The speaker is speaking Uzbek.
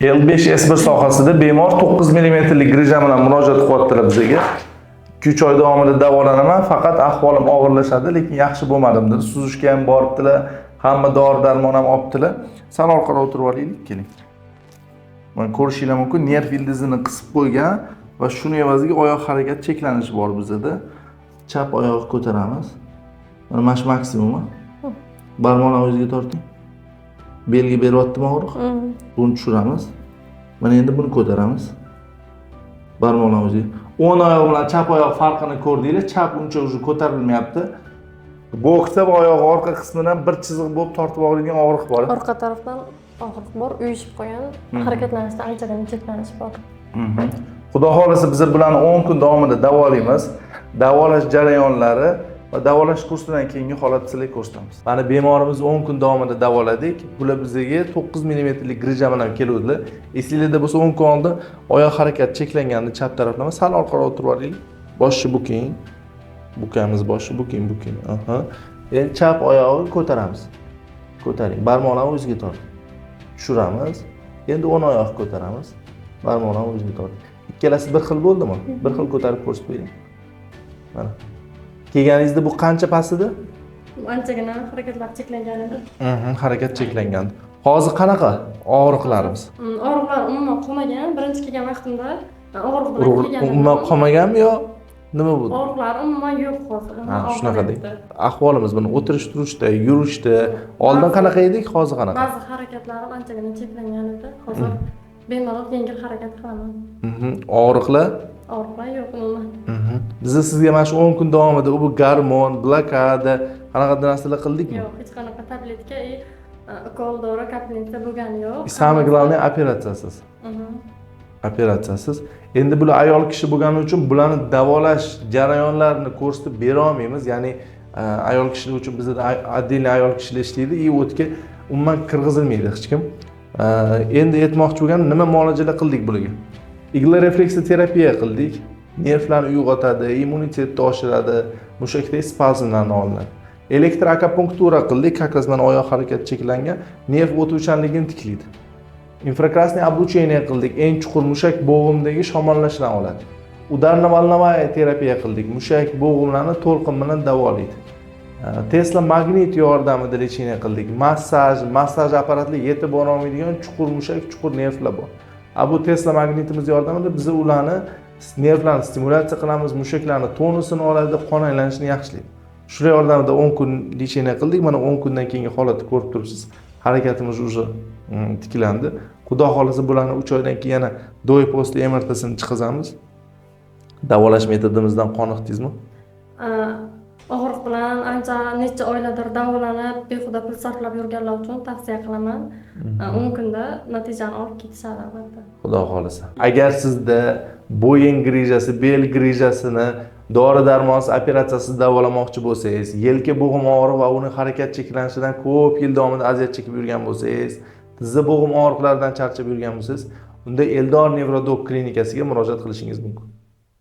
L5S1 sohasida bemor 9 mmlik grija bilan murojaat qilyaptilar bizga. 2-3 oy davomida davolanaman, faqat ahvolim og'irlashadi, lekin yaxshi bo'lmadim dedi. Suzishga ham boribdilar, hamma dori-darmon ham olibdilar. Sal orqada o'tirib olaylik, keling. Mana ko'rishingiz mumkin, nerv ildizini qisib qo'ygan va shuni evaziga oyoq harakat cheklanishi bor bizda. Chap oyoqni ko'taramiz. Mana shu maksimumi. Barmoqni o'ziga torting. Belgi beryaptimi og'riq? Buni tushiramiz. Mana endi buni ko'taramiz. Barmoqni o'ziga. O'ng oyoq bilan chap oyoq farqini ko'rdinglar. Chap uncha o'zi ko'tarilmayapti. Boksda va oyoq orqa qismidan bir chiziq bo'lib tortib olgan og'riq bor. Orqa tarafdan og'riq bor, uyushib qolgan, harakatlanishda anchagina cheklanish bor. Xudo xolasa biz bularni 10 kun davomida davolaymiz. Davolash jarayonlari va davolash kursidan keyingi holatni sizlarga ko'rsatamiz. Mana bemorimizni 10 kun davomida davoladik. Bular bizga 9 mmlik grija bilan keluvdilar. Esingizda bo'lsa 10 kun oldin oyoq harakati cheklangandi chap taraflama. Sal orqaga o'tirib olaylik. Boshi buking. Bukamiz boshi buking. Aha. Endi chap oyog'ini ko'taramiz. Ko'taring. Barmoqlarni o'ziga torting. Tushiramiz. Endi o'ng oyoqni ko'taramiz. Barmoqlarni o'ziga torting. Ikkalasi bir xil bo'ldimi? Bir xil ko'tarib ko'rsatib qo'ying. Mana. Kelganingizda bu qancha past edi? Anchagina harakatlar cheklangan edi. Harakat cheklangan. Hozir qanaqa og'riqlarimiz? Og'riqlar umuman qolmagan. Birinchi kelgan vaqtimda og'riq bilan kelgan. Umuman qolmaganmi yo nima bo'ldi? Og'riqlar umuman yo'q hozir. Shunaqa deydi. Ahvolimiz buni o'tirish, turishda, yurishda, oldin qanaqa edik, hozir qanaqa? Ba'zi harakatlarim anchagina cheklangan edi. Hozir bemalol yengil harakat qilaman. Og'riqlar? Og'riqlar yo'q umuman. Biz sizga mana shu 10 kun davomida bu gormon, blokada, qanaqa narsalar qildikmi? Yo'q, hech qanaqa tabletka, ukol dori, kaplinta bo'lgani yo'q. Samый главный operatsiyasiz. Operatsiyasiz. Endi bular ayol kishi bo'lgani uchun bularni davolash jarayonlarini ko'rsatib bera olmaymiz. Ya'ni ayol kishilar uchun bizda отдельный ayol kishilar ishlaydi, и o'tga umuman kirgizilmaydi hech kim. Endi aytmoqchi bo'lganim, nima muolajalar qildik bularga? Igla refleksi terapiya qildik. Nervlarni uyg'otadi, immunitetni oshiradi, mushakdagi spazmlarni olinadi. Elektr akupunktura qildik, как раз mana oyoq harakati cheklangan, nerv o'tuvchanligini tiklaydi. Infrakrasniy облучение qildik, eng chuqur mushak bo'g'imdagi shamollashni oladi. Udarno-volnovaya terapiya qildik, mushak bo'g'imlarni to'lqin bilan davolaydi. Tesla magnit yordamida lecheniya qildik. Massaj apparatlar yetib bora olmaydigan chuqur mushak, chuqur nervlar bor. Bu Tesla magnitimiz yordamida biz ularni nervlarni stimulyatsiya qilamiz, mushaklarni tonusini oladi, qon aylanishini yaxshilaydi. Shular yordamida 10 kun lecheniya qildik. Mana 10 kundan keyingi holatni ko'rib turibsiz. Harakatimiz уже tiklandi. Xudo xolasa bularni 3 oydan keyin yana do'y posti MRTsini chiqazamiz. Davolash metodimizdan qoniqdingizmi? Og'riq bilan ancha necha oylardir davolanib, behuda pul sarflab yurganlar uchun tavsiya qilaman. 10 kunda natijani olib ketishadi albatta. Xudo xolasa. Agar sizda bo'yin grijasi, bel grijasini dori-darmonsiz operatsiyasiz davolamoqchi bo'lsangiz, yelka bo'g'im og'rig'i va uning harakat cheklanishidan ko'p yil davomida aziyat chekib yurgan bo'lsangiz, tizza bo'g'im og'riqlaridan charchab yurgan bo'lsangiz, unda Eldor Nevrodok klinikasiga murojaat qilishingiz mumkin.